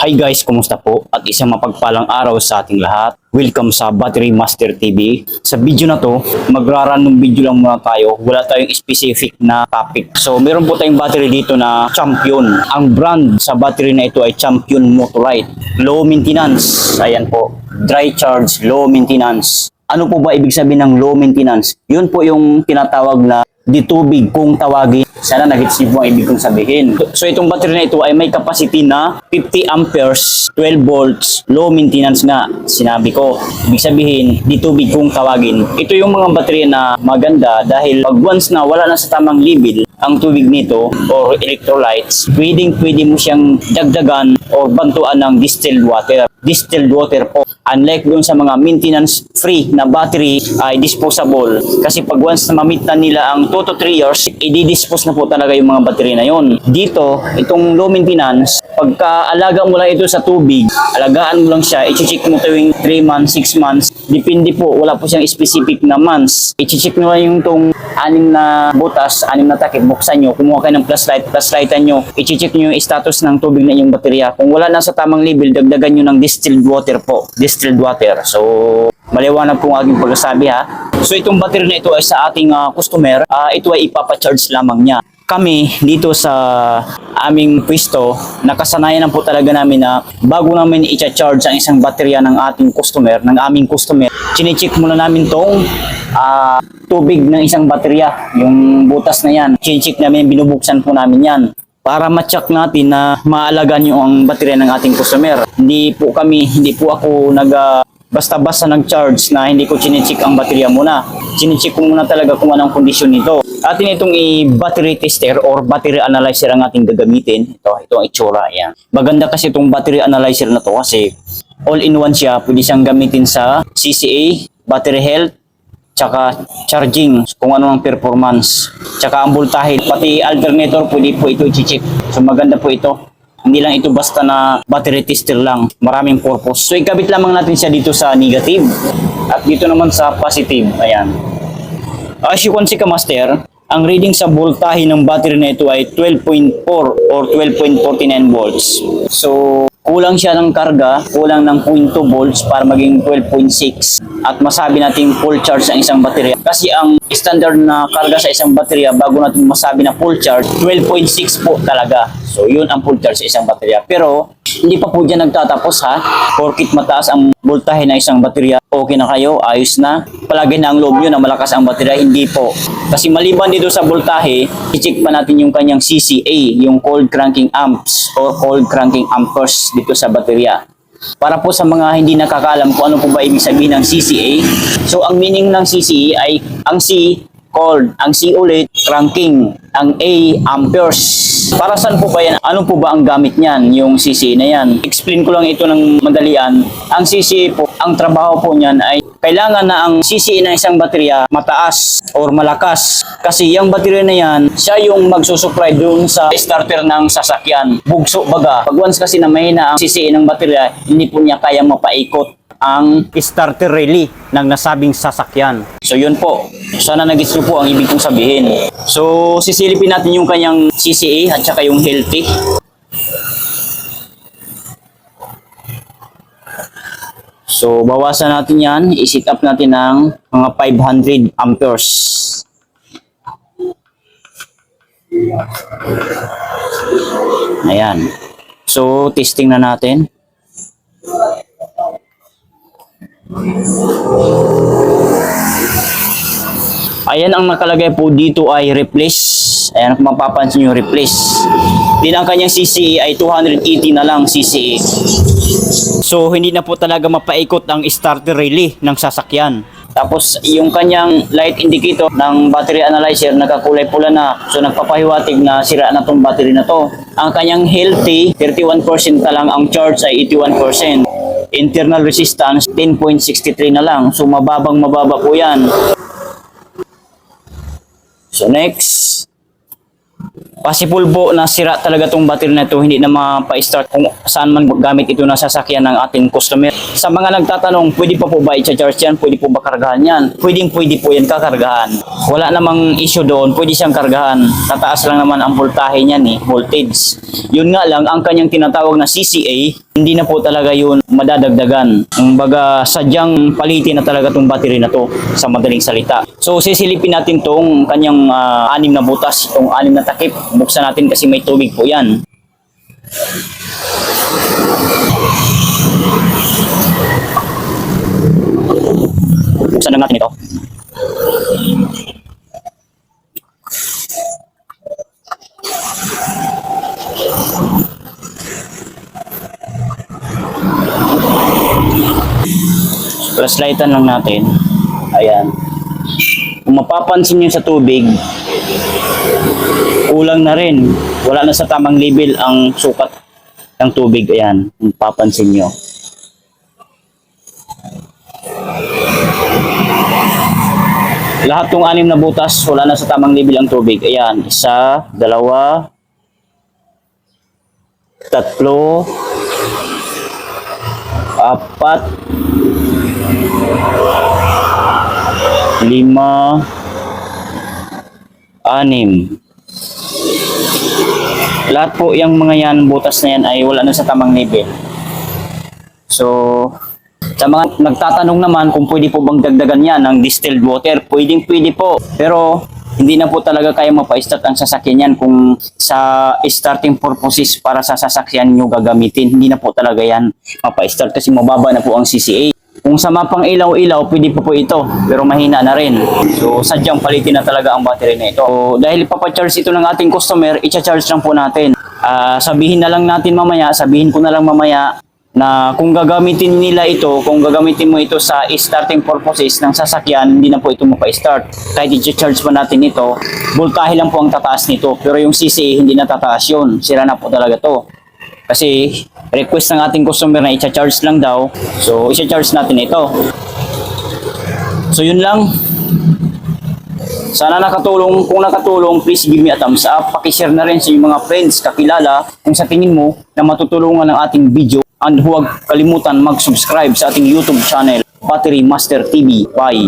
Hi guys, kumusta po? At isang mapagpalang araw sa ating lahat. Welcome sa Battery Master TV. Sa video na to, magra-random video lang muna tayo. Wala tayong specific na topic. So, meron po tayong battery dito na Champion. Ang brand sa battery na ito ay Champion Motolite. Low maintenance. Ayan po. Dry charge, low maintenance. Ano po ba ibig sabihin ng low maintenance? Yun po yung tinatawag na di tubig kung tawagin. Sana nag-gets niyo po ang ibig kong sabihin. So itong battery na ito ay may capacity na 50 amperes, 12 volts, low maintenance nga. Sinabi ko, ibig sabihin, di tubig kung tawagin. Ito yung mga battery na maganda dahil pag once na wala na sa tamang level ang tubig nito or electrolytes, pwede mo siyang dagdagan o bantuan ng distilled water. Distilled water po. Unlike dun sa mga maintenance free na battery ay disposable. Kasi pag once na ma-meet na nila ang 2 to 3 years, i-dispose na po talaga yung mga battery na yon. Dito, itong low maintenance, pagka-alaga mo lang ito sa tubig, alagaan mo lang siya, i-check mo tuwing 3 months, 6 months, depende po, wala po siyang specific na months. I-check mo lang yung tong 6 na butas, 6 na takip, buksan nyo, kumuha kayo ng flashlightan nyo, i-check nyo yung status ng tubig na yung baterya. Kung wala na sa tamang level, dagdagan nyo ng distilled water po. Distilled water. So, maliwanag po ang aking pagsasabi ha. So, itong battery na ito ay sa ating customer, ito ay ipapacharge lamang niya. Kami dito sa aming pwesto, nakasanayan na po talaga namin na bago namin i-charge ang isang baterya ng ating customer, ng aming customer, chine-check muna namin tong tubig ng isang baterya, yung butas na yan. Chine-check namin, binubuksan po namin yan para ma-check natin na maalagaan yung ang baterya ng ating customer. Hindi po ako basta-basta nag-charge na hindi ko chine-check ang baterya muna. Chine-check ko muna talaga kung anong kondisyon nito. Atin itong i-battery tester or battery analyzer ang ating gagamitin. Ito ang itsura. Yan. Maganda kasi itong battery analyzer na to kasi all-in-one siya. Pwede siyang gamitin sa CCA, battery health, tsaka charging, kung ano ang performance, tsaka ang voltahe, pati alternator, pwede po ito i-check. So maganda po ito. Hindi lang ito basta na battery tester lang. Maraming purpose. So ikabit lamang natin siya dito sa negative. At dito naman sa positive. Ayan. As you can see ka master, ang reading sa voltahe ng battery na ito ay 12.4 or 12.49 volts. So kulang siya ng karga, kulang ng 0.2 volts para maging 12.6. At masabi natin full charge ang isang baterya. Kasi ang standard na karga sa isang baterya bago natin masabi na full charge, 12.6 po talaga. So yun ang full charge sa isang baterya. Pero hindi pa po dyan nagtatapos ha. Porkit mataas ang voltahe na isang baterya, okay na kayo, ayos na. Palagi na ang loob nyo na malakas ang baterya, hindi po. Kasi maliban dito sa voltahe, i-check pa natin yung kanyang CCA, yung cold cranking amps or cold cranking amperes dito sa baterya. Para po sa mga hindi nakakaalam kung ano po ba ibig sabihin ng CCA. So ang meaning ng CCA ay ang C, cold, ang C ulit, cranking, ang A, amperes. Para saan po ba yan? Ano po ba ang gamit niyan, yung CCA na yan? Explain ko lang ito ng madalian. Ang CCA po, ang trabaho po niyan ay kailangan na ang CCA ng isang baterya mataas or malakas. Kasi yung baterya na yan, siya yung magsusupply dun sa starter ng sasakyan. Bugso baga. Pag once kasi na mahina ang CCA ng baterya, hindi po niya kaya mapaikot ang starter relay ng nasabing sasakyan. So yun po. Sana nag-gets niyo po ang ibig kong sabihin. So sisilipin natin yung kanyang CCA at saka yung healthy. So bawasan natin yan. I-set up natin ng mga 500 amperes. Ayan. So testing na natin. Ayan, ang nakalagay po dito ay replace. Ayan, kung mapapansin nyo, replace. Din ang kanyang CCA ay 280 na lang CCA. So hindi na po talaga mapaikot ang starter relay ng sasakyan. Tapos yung kanyang light indicator ng battery analyzer nagkakulay pula na. So nagpapahiwatig na sira na tong battery na to. Ang kanyang healthy, 31% na lang, ang charge ay 81%. Internal resistance 10.63 na lang. So mababa po yan. So next. Possible po na sira talaga tong battery na ito, hindi na mapa-start kung saan man gamit ito na sasakyan ng ating customer. Sa mga nagtatanong, pwede pa po ba i-charge yan? Pwede po ba kargahan yan? Pwede po yan kakargahan. Wala namang issue doon, pwede siyang kargahan. Tataas lang naman ang voltahe niyan voltage. Yun nga lang, ang kanyang tinatawag na CCA, hindi na po talaga yun madadagdagan. Baga, sadyang palitin na talaga tong battery na to sa madaling salita. So, sisilipin natin tong kanyang 6 na butas, itong 6 na takip. Buksan natin kasi may tubig po yan. Buksan lang natin ito. Flashlightan lang natin. Ayan. Kung mapapansin nyo sa tubig, kulang na rin. Wala na sa tamang level ang sukat ng tubig. Ayan, kung mapapansin nyo. Lahat ng 6 na butas, wala na sa tamang level ang tubig. Ayan, 1, 2, 3, 4, 5, 6. Lahat po yung mga yan, butas na yan ay wala na sa tamang level. So, sa mga nagtatanong naman kung pwede po bang dagdagan yan ng distilled water, pwede po. Pero, hindi na po talaga kaya mapa-start ang sasakyan yan kung sa starting purposes para sa sasakyan nyo gagamitin. Hindi na po talaga yan mapa-start kasi mababa na po ang CCA. Kung sa mapang ilaw-ilaw, pwede po ito, pero mahina na rin. So, sadyang palitin na talaga ang battery na ito. So, dahil ipapacharge ito ng ating customer, i-charge lang po natin. Sabihin ko na lang mamaya na kung gagamitin nila ito, kung gagamitin mo ito sa starting purposes ng sasakyan, hindi na po ito mapa-start. Kahit i-charge pa natin ito, voltahe lang po ang tataas nito, pero yung CCA hindi na tataas yun. Sira na po talaga to. Kasi request ng ating customer na i-charge lang daw. So, i-charge natin ito. So, yun lang. Sana nakatulong. Kung nakatulong, please give me a thumbs up. Pakishare na rin sa inyong mga friends, kakilala, kung sa tingin mo na matutulungan ng ating video. And huwag kalimutan mag-subscribe sa ating YouTube channel, Battery Master TV. Bye!